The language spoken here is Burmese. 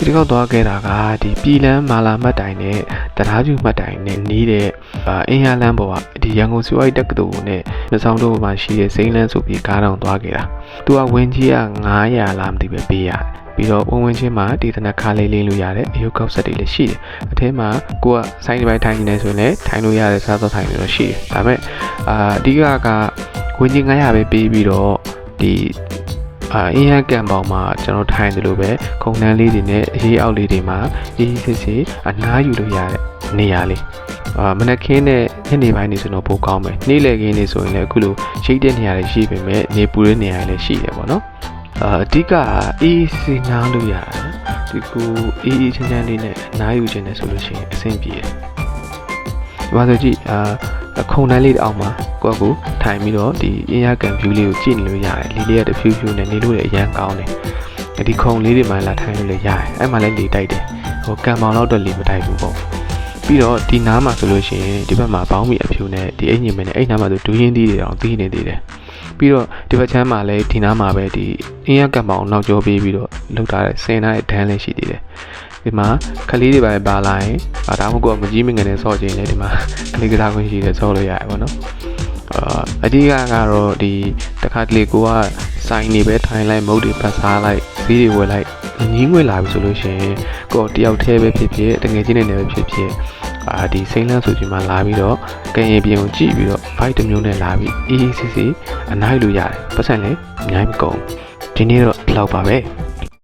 ဒီကောက်သွားခဲ့တာကဒီပြည်လန်းမာလာမှတ်တိုင်နဲ့တရားကျူမှတ်တိုင်နဲ့နီးတဲ့အင်းရလန်းပေါ်ကဒီရန်ကုန်စီးပွားရေးတက္ကသိုလ်နဲ့မဆောင်တို့မှာရှိတဲ့စိမ့်လန်းဆိုပြီးကားတောင်သွားခဲ့တာသူကဝင်းကြီးက900လားမသိပဲပေးရတယ်ပြီးတော့ဝင်ချင်းမှာဒီတနက်ခါလေးလေးလို့ရတယ်အယုတ်ကောက်ဆက်တွေလည်းရှိတယ်အထဲမှာကိုကစိုင်းတစ်ပိုင်းထိုင်နေတယ်ဆိုရင်လည်းထိုင်လို့ရတယ်စားတော့ထိုင်လို့ရှိတယ်ဒါပေမဲ့အဓိကကဝင်ချင်း900ပဲပေးပြီးတော့ဒီအင်းရန်ကန်ပေါင်မှာကျွန်တော်ထိုင်တယ်လို့ပဲခုံနှန်းလေးတွေနဲ့အရေးအောက်လေးတွေမှာရေးစစ်စစ်အနားယူလို့ရတဲ့နေရာလေးမနက်ခင်းနဲ့ညနေပိုင်းနေဆိုတော့ပိုကောင်းမယ်နေ့လယ်ခင်းနေဆိုရင်လည်းအခုလိုရှိတဲ့နေရာတွေရှိပေမဲ့နေပူတဲ့နေရာတွေလည်းရှိတယ်ပေါ့နော်အဓိကအေးစင်နားလို့ရတယ်ဒီကိုအေးချမ်းချမ်းလေးနဲ့နားယူခြင်းနဲ့ဆိုလို့ရှိရင်အဆင်ပြေတယ်ဒီမှာဆိုကြည့်ခုံနှန်းလေးအောက်မှာကိုယ့်ကိုထိုင်ပြီးတော့ဒီအင်းရကန် view လေးကိုကြည့်နေလို့ရတယ်လေးလေးရတဲ့ view နဲ့နေလို့လည်းအရန်ကောင်းတယ်ဒီခုံလေးတွေမှလာထိုင်လို့လည်းရတယ်အဲ့မှာလည်းလေတိုက်တယ်ဟိုကံမောင်တော့တော့လေမတိုက်ဘူးပေါ့ပြီးတော့ဒီနားမှာဆိုလို့ရှိရင်ဒီဘက်မှာဘောင်းမီအဖြူနဲ့ဒီအိမ်ညင်မင်းနဲ့အဲ့နားမှာဆိုဒူးရင်းသီးတွေတောင်သီးနေသေးတယ်ပြီးတော့ဒီဘက်ချမ်းမှာလည်းဒီနားမှာပဲဒီအင်းရကံမောင်နောက်ကျောပေးပြီးတော့လှုပ်ထားတဲ့စင်နားရဲ့ဒန်းလေးရှိသေးတယ်ဒီမှာခလေးတွေပါလာရင်ဒါမှမဟုတ်မကြီးမငယ်နဲ့ဆော့ခြင်းနဲ့ဒီမှာခလေးကစားခွင့်ရှိတယ်ဆော့လို့ရတယ်ပေါ့နော်အဓိကကတော့ဒီတခါတလေကိုကစိုင်းနေပဲထိုင်လိုက်မုတ်တွေပတ်စားလိုက်ဈေးတွေဝယ်လိုက်ငင်းငွေလာပြီဆိုလို့ရှိရင်ကိုတယောက်တည်းပဲဖြစ်ဖြစ်တငယ်ချင်းတွေနဲ့ပဲဖြစ်ဖြစ်ဒီစိမ့်လန်းဆိုချိန်မှာလာပြီးတော့ကံရင်ပြင်ကိုကြည့်ပြီးတော့ bike တစ်မျိုးနဲ့လာပြီးအေးအေးဆေးဆေးအနိုင်လို့ရတယ်ပတ်စံလည်းအများကြီးမကုန်ဒီနေ့တော့ဒီလောက်ပါပဲ